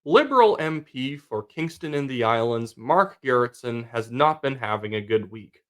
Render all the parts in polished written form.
Liberal MP for Kingston and the Islands, Mark Gerretsen, has not been having a good week.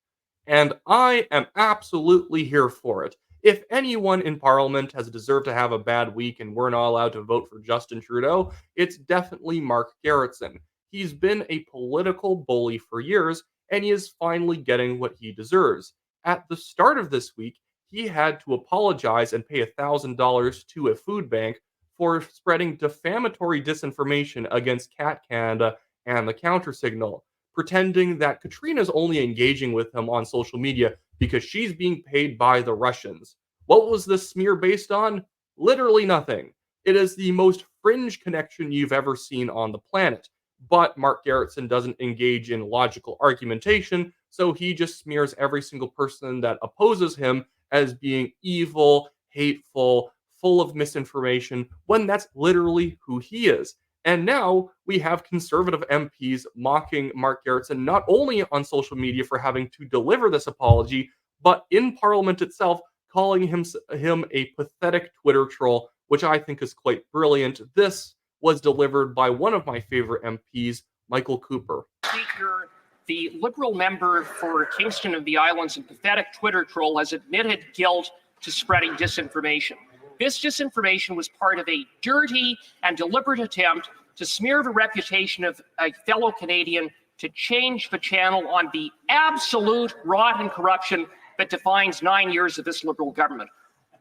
And I am absolutely here for it. If anyone in Parliament has deserved to have a bad week and we're not allowed to vote for Justin Trudeau, it's definitely Mark Gerretsen. He's been a political bully for years, and he is finally getting what he deserves. At the start of this week, he had to apologize and pay $1,000 to a food bank for spreading defamatory disinformation against Cat Canada and the Countersignal, pretending that Katrina's only engaging with him on social media because she's being paid by the Russians. What was this smear based on? Literally nothing. It is the most fringe connection you've ever seen on the planet. But Mark Gerretsen doesn't engage in logical argumentation, so he just smears every single person that opposes him as being evil, hateful, full of misinformation, when that's literally who he is. And now we have conservative MPs mocking Mark Gerretsen not only on social media for having to deliver this apology, but in Parliament itself, calling him a pathetic Twitter troll, which I think is quite brilliant. This was delivered by one of my favorite MPs, Michael Cooper. Speaker, the Liberal member for Kingston of the Islands and pathetic Twitter troll has admitted guilt to spreading disinformation. This disinformation was part of a dirty and deliberate attempt to smear the reputation of a fellow Canadian, to change the channel on the absolute rotten corruption that defines 9 years of this Liberal government.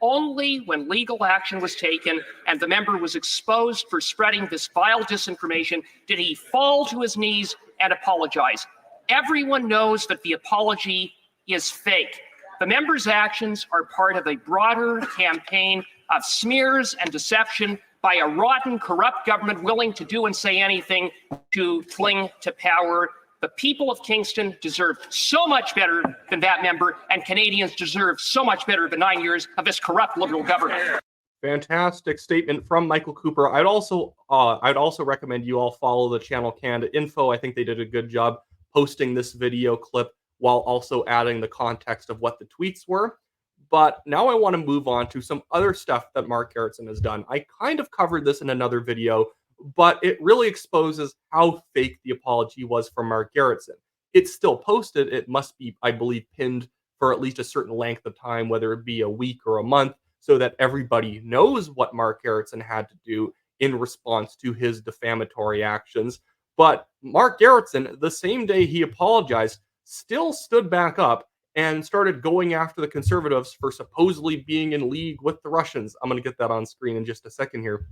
Only when legal action was taken and the member was exposed for spreading this vile disinformation did he fall to his knees and apologize. Everyone knows that the apology is fake. The member's actions are part of a broader campaign of smears and deception by a rotten, corrupt government willing to do and say anything to cling to power. The people of Kingston deserve so much better than that member, and Canadians deserve so much better than 9 years of this corrupt Liberal government. Fantastic statement from Michael Cooper. I'd also recommend you all follow the channel Canada Info. I think they did a good job posting this video clip while also adding the context of what the tweets were. But now I want to move on to some other stuff that Mark Gerretsen has done. I kind of covered this in another video, but it really exposes how fake the apology was from Mark Gerretsen. It's still posted. It must be, I believe, pinned for at least a certain length of time, whether it be a week or a month, so that everybody knows what Mark Gerretsen had to do in response to his defamatory actions. But Mark Gerretsen, the same day he apologized, still stood back up and started going after the Conservatives for supposedly being in league with the Russians. I'm going to get that on screen in just a second here.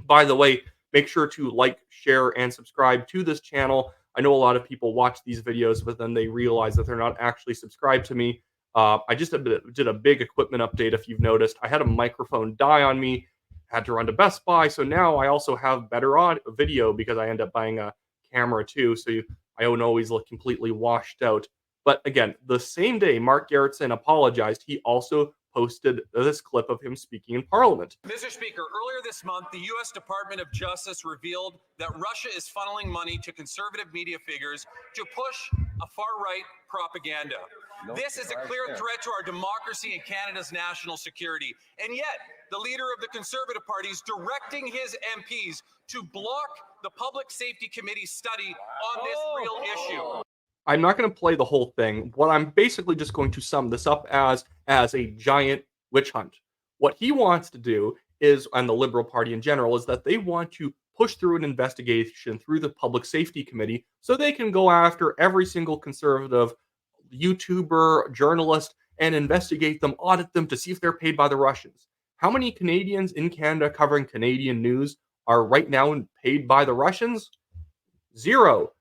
By the way, make sure to like, share, and subscribe to this channel. I know a lot of people watch these videos, but then they realize that they're not actually subscribed to me. I just did a big equipment update, if you've noticed. I had a microphone die on me, had to run to Best Buy, so now I also have better video because I end up buying a camera too, so I don't always look completely washed out. But again, the same day Mark Gerretsen apologized, he also posted this clip of him speaking in Parliament. Mr. Speaker, earlier this month, the U.S. Department of Justice revealed that Russia is funneling money to conservative media figures to push a far-right propaganda. This is a clear threat to our democracy and Canada's national security. And yet, the leader of the Conservative Party is directing his MPs to block the Public Safety Committee's study on this real issue. I'm not going to play the whole thing. What I'm basically just going to sum this up as a giant witch hunt. What he wants to do is, and the Liberal Party in general, is that they want to push through an investigation through the Public Safety Committee so they can go after every single Conservative YouTuber, journalist, and investigate them, audit them to see if they're paid by the Russians. How many Canadians in Canada covering Canadian news are right now paid by the Russians? Zero.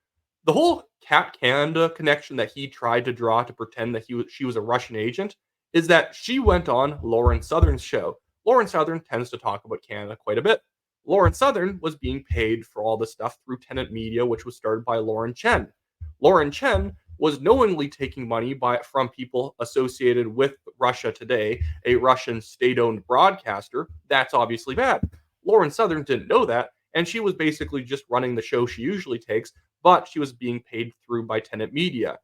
The whole Cat Canada connection that he tried to draw to pretend that she was a Russian agent is that she went on Lauren Southern's show. Lauren Southern tends to talk about Canada quite a bit. Lauren Southern was being paid for all this stuff through Tenant Media, which was started by Lauren Chen. Lauren Chen was knowingly taking money from people associated with Russia Today, a Russian state-owned broadcaster. That's obviously bad. Lauren Southern didn't know that, and she was basically just running the show she usually takes, but she was being paid through by Tenant Media.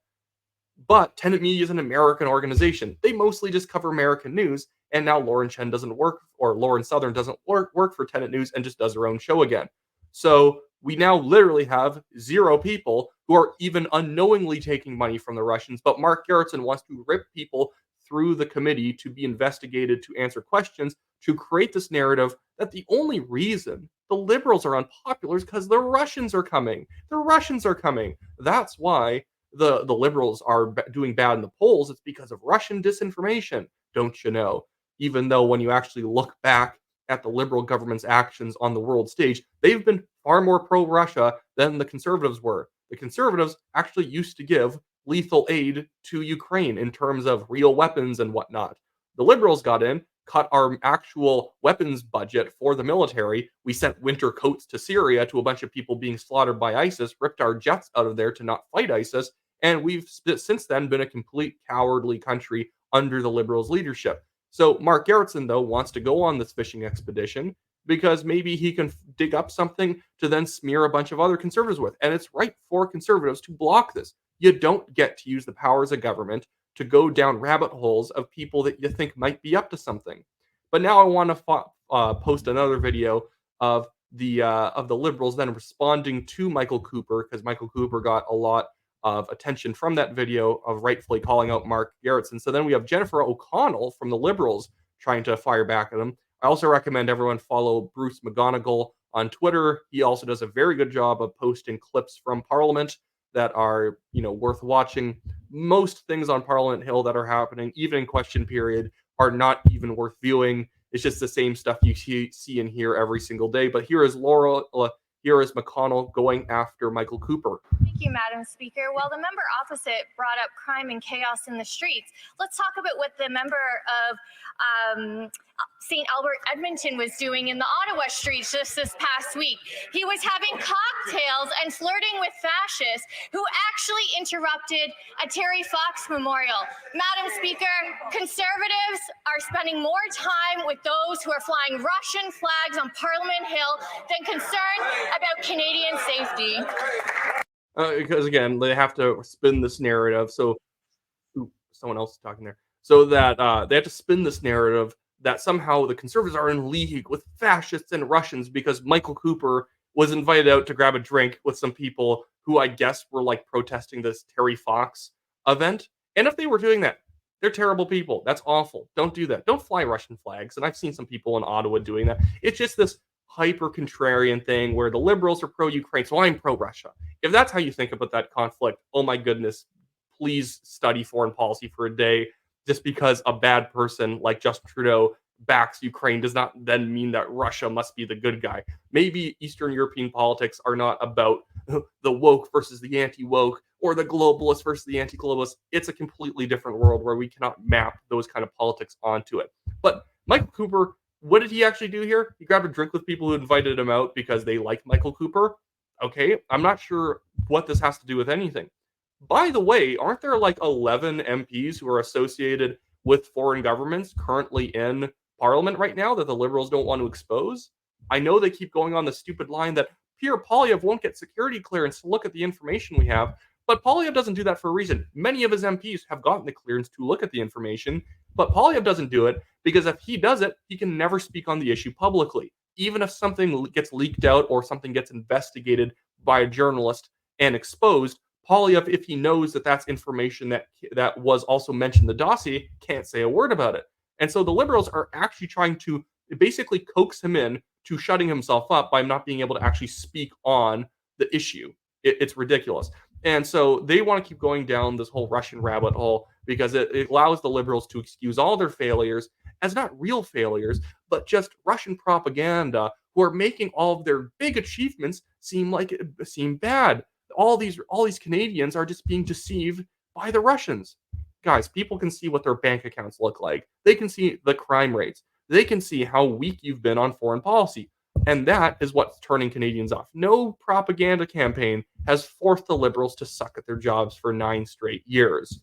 But Tenant Media is an American organization. They mostly just cover American news, and now Lauren Chen doesn't work, or Lauren Southern doesn't work for Tenant News and just does her own show again. So We now literally have 0 people who are even unknowingly taking money from the Russians, but Mark Gerretsen wants to rip people through the committee to be investigated, to answer questions, to create this narrative that the only reason the liberals are unpopular is because the Russians are coming. The Russians are coming. That's why the liberals are doing bad in the polls. It's because of Russian disinformation, don't you know? Even though when you actually look back at the liberal government's actions on the world stage, they've been far more pro-Russia than the conservatives were. The conservatives actually used to give lethal aid to Ukraine in terms of real weapons and whatnot. The liberals got in, cut our actual weapons budget for the military. We sent winter coats to Syria to a bunch of people being slaughtered by ISIS, ripped our jets out of there to not fight ISIS, and we've since then been a complete cowardly country under the liberals' leadership. So Mark Gerretsen, though, wants to go on this fishing expedition because maybe he can dig up something to then smear a bunch of other conservatives with. And it's right for conservatives to block this. You don't get to use the powers of government to go down rabbit holes of people that you think might be up to something. But now I want to post another video of the liberals then responding to Michael Cooper, because Michael Cooper got a lot of attention from that video of rightfully calling out Mark Gerretsen. So then we have Jennifer O'Connell from the Liberals trying to fire back at him. I also recommend everyone follow Bruce McGonigal on Twitter. He also does a very good job of posting clips from Parliament that are, worth watching. Most things on Parliament Hill that are happening, even in question period, are not even worth viewing. It's just the same stuff you see and hear every single day. But here is McConnell going after Michael Cooper. Thank you, Madam Speaker. While the member opposite brought up crime and chaos in the streets, let's talk about what the member of St. Albert Edmonton was doing in the Ottawa streets just this past week. He was having cocktails and flirting with fascists who actually interrupted a Terry Fox memorial. Madam Speaker, conservatives are spending more time with those who are flying Russian flags on Parliament Hill than concerned about Canadian safety. Because again, they have to spin this narrative. So, someone else is talking there. So that they have to spin this narrative that somehow the conservatives are in league with fascists and Russians because Michael Cooper was invited out to grab a drink with some people who I guess were like protesting this Terry Fox event. And if they were doing that, they're terrible people. That's awful. Don't do that. Don't fly Russian flags. And I've seen some people in Ottawa doing that. It's just this hyper contrarian thing where the liberals are pro-Ukraine, so I'm pro-Russia. If that's how you think about that conflict, oh my goodness, please study foreign policy for a day. Just because a bad person like Justin Trudeau backs Ukraine does not then mean that Russia must be the good guy. Maybe Eastern European politics are not about the woke versus the anti-woke or the globalists versus the anti-globalists. It's a completely different world where we cannot map those kind of politics onto it. But Michael Cooper, what did he actually do here? He grabbed a drink with people who invited him out because they like Michael Cooper. Okay, I'm not sure what this has to do with anything. By the way, aren't there like 11 MPs who are associated with foreign governments currently in Parliament right now that the Liberals don't want to expose? I know they keep going on the stupid line that Pierre Poilievre won't get security clearance to look at the information we have, but Poilievre doesn't do that for a reason. Many of his MPs have gotten the clearance to look at the information, but Poilievre doesn't do it because if he does it, he can never speak on the issue publicly. Even if something gets leaked out or something gets investigated by a journalist and exposed, Poilievre, if he knows that that's information that was also mentioned in the dossier, can't say a word about it. And so the Liberals are actually trying to basically coax him in to shutting himself up by not being able to actually speak on the issue. It's ridiculous. And so they want to keep going down this whole Russian rabbit hole because it allows the Liberals to excuse all their failures as not real failures, but just Russian propaganda who are making all of their big achievements seem bad. All these Canadians are just being deceived by the Russians. Guys, people can see what their bank accounts look like. They can see the crime rates. They can see how weak you've been on foreign policy. And that is what's turning Canadians off. No propaganda campaign has forced the Liberals to suck at their jobs for 9 straight years.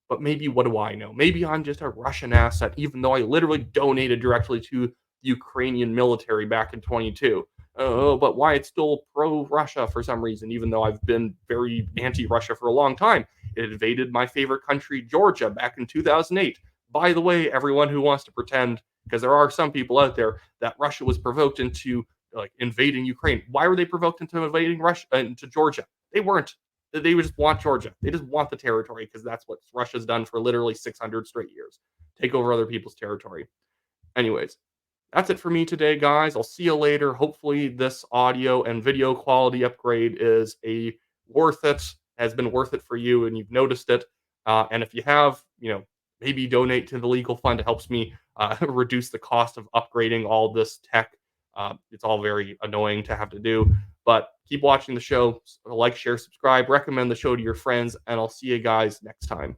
But maybe, what do I know? Maybe I'm just a Russian asset, even though I literally donated directly to the Ukrainian military back in 22. Oh, but Wyatt's still pro-Russia for some reason, even though I've been very anti-Russia for a long time. It invaded my favorite country, Georgia, back in 2008. By the way, everyone who wants to pretend, because there are some people out there, that Russia was provoked into like invading Ukraine. Why were they provoked into invading Russia into Georgia? They weren't. They would just want Georgia. They just want the territory because that's what Russia's done for literally 600 straight years. Take over other people's territory. Anyways, that's it for me today, guys. I'll see you later. Hopefully this audio and video quality upgrade is has been worth it for you and you've noticed it. And if you have, maybe donate to the legal fund. It helps me reduce the cost of upgrading all this tech. It's all very annoying to have to do, but keep watching the show. Like, share, subscribe, recommend the show to your friends, and I'll see you guys next time.